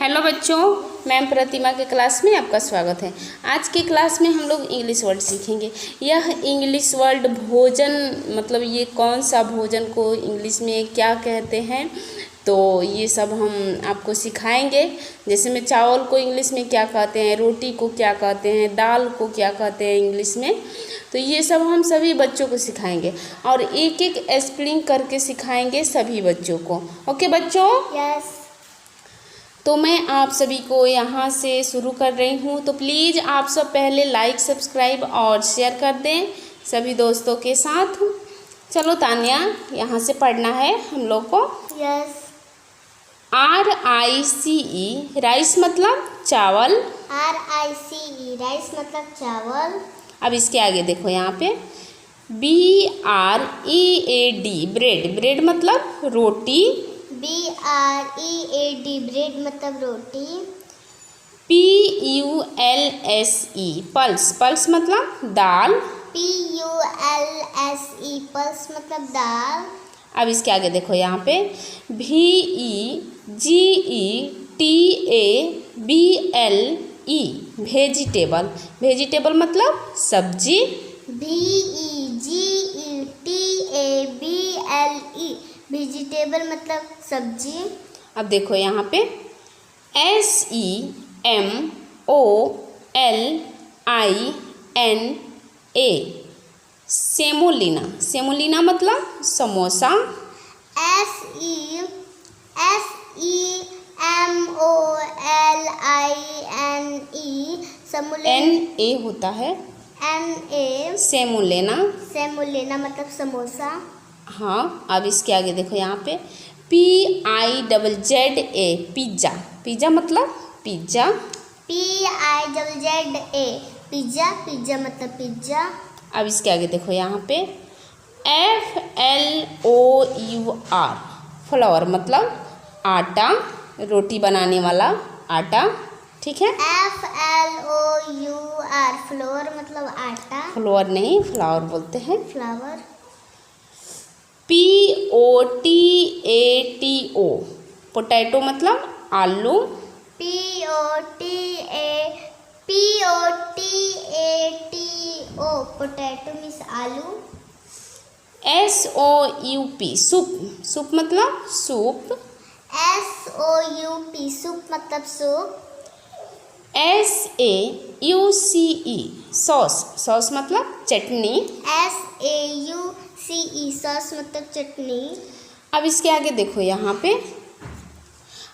Hello बच्चों, ma'am प्रतिमा के class में आपका स्वागत है। आज की क्लास में हम लोग इंग्लिश वर्ड सीखेंगे। यह इंग्लिश वर्ड भोजन मतलब ये कौन सा भोजन को इंग्लिश में क्या कहते हैं, तो ये सब हम आपको सिखाएंगे। जैसे में चावल को इंग्लिश में क्या कहते हैं, रोटी को क्या कहते हैं, दाल को क्या कहते हैं इंग्लिश में, तो ये सब हम सभी बच्चों को सिखाएंगे और एक एक स्पेलिंग करके सिखाएंगे सभी बच्चों को। ओके बच्चों? यस। तो मैं आप सभी को यहाँ से शुरू कर रही हूँ, तो प्लीज़ आप सब पहले लाइक, सब्सक्राइब और शेयर कर दें सभी दोस्तों के साथ। चलो तान्या, यहाँ से पढ़ना है हम लोग को। यस। RICE, राइस मतलब चावल। RICE, राइस मतलब चावल। अब इसके आगे देखो यहाँ पे BREAD, ब्रेड। ब्रेड मतलब रोटी। BREAD, ब्रेड मतलब रोटी। PULSE, pulse. पल्स मतलब दाल। PULSE, पल्स मतलब दाल। अब इसके आगे देखो यहाँ पे VEGETABLE, वेजिटेबल। वेजिटेबल मतलब सब्जी। VEGETABLE, वेजिटेबल मतलब सब्जी। अब देखो यहाँ पे SEMOLINA, सेमोलिना। सेमोलिना मतलब समोसा। SEMOLINE, NA होता है। NA, semolina. सेमोलिना मतलब समोसा। हाँ, अब इसके आगे देखो यहाँ पे PIZZA, पिज़्ज़ा। पिज़्ज़ा मतलब पिज़्ज़ा। PIZZA, pizza. पिज़्ज़ा मतलब पिज़्ज़ा। अब इसके आगे देखो यहाँ पे FLOUR, फ्लावर मतलब आटा, रोटी बनाने वाला आटा। ठीक है। FLOUR, फ्लोर मतलब आटा। फ्लोर नहीं, फ्लावर बोलते हैं। फ्लावर। POTATO, पोटैटो मतलब आलू। POTATO, पोटैटो मीन्स आलू। SOUP, soup. सूप मतलब सूप। SOUP, सूप मतलब सूप। SAUCE, sauce. सॉस मतलब चटनी। SAUCE, सॉस मतलब चटनी। अब इसके आगे देखो यहाँ पे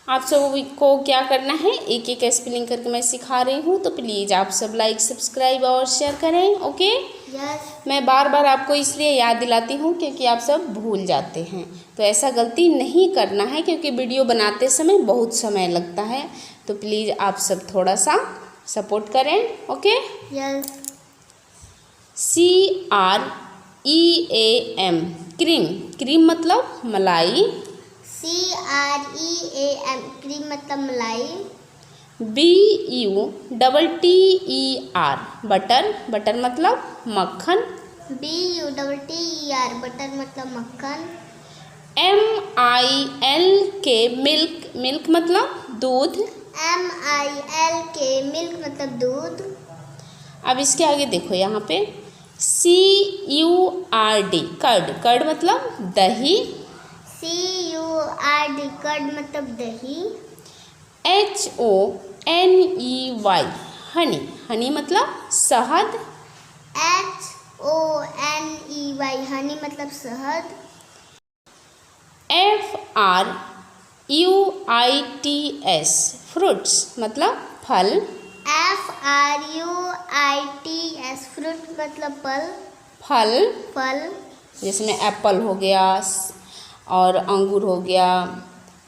आप सब को क्या करना है, एक एक स्पेलिंग करके मैं सिखा रही हूँ, तो प्लीज़ आप सब लाइक, सब्सक्राइब और शेयर करें। ओके? यस। मैं बार बार आपको इसलिए याद दिलाती हूँ क्योंकि आप सब भूल जाते हैं, तो ऐसा गलती नहीं करना है क्योंकि वीडियो बनाते समय बहुत समय लगता है, तो प्लीज़ आप सब थोड़ा सा सपोर्ट करें। Okay? Yes. CREAM, cream. Cream मतलब मलाई। CREAM, क्रीम मतलब मलाई। BUTTER, butter. बटर मतलब मक्खन। BUTTER, बटर मतलब मक्खन। MILK, milk. मिल्क मतलब दूध। MILK, मिल्क मतलब दूध। अब इसके आगे देखो यहाँ पे CURD, कर्ड। कर्ड मतलब दही। CURD, कर्ड मतलब दही। HONEY, हनी। हनी मतलब शहद। HONEY, हनी मतलब शहद। FRUITS, फ्रूट्स मतलब फल। FRUITS, फ्रूट मतलब फल। फल फल। जिसमें एप्पल हो गया और अंगूर हो गया,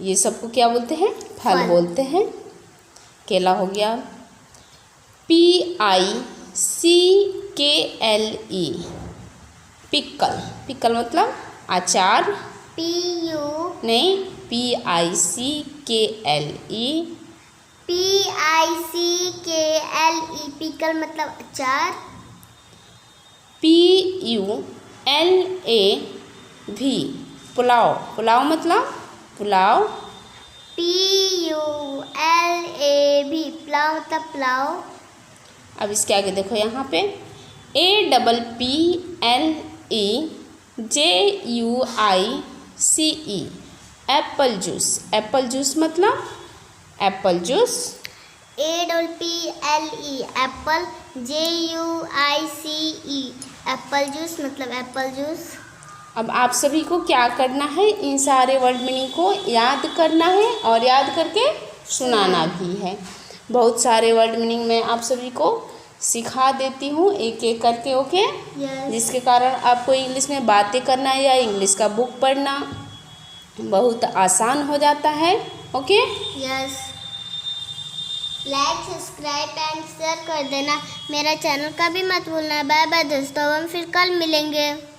ये सबको क्या बोलते हैं? फल बोलते हैं। केला हो गया। PICKLE, pickle. पिक्कल मतलब अचार। नहीं, PICKLE, PICKLE, पिकल मतलब अचार। PULAV, पुलाव। पुलाव मतलब पुलाव। PULAV, प्लाव मतलब प्लाव। अब इसके आगे देखो यहाँ पे APPLEJUICE apple juice. Apple juice मतलब apple juice. APPLE apple, JUICE apple juice मतलब एप्पल जूस। अब आप सभी को क्या करना है, इन सारे वर्ड मीनिंग को याद करना है और याद करके सुनाना भी है। बहुत सारे वर्ड मीनिंग मैं आप सभी को सिखा देती हूँ एक एक करके, ओके। जिसके कारण आपको इंग्लिश में बातें करना या इंग्लिश का बुक पढ़ना बहुत आसान हो जाता है, okay. Yes, like subscribe and share कर देना। मेरा चैनल का भी मत भूलना। बाय बाय दोस्तों, हम फिर कल मिलेंगे।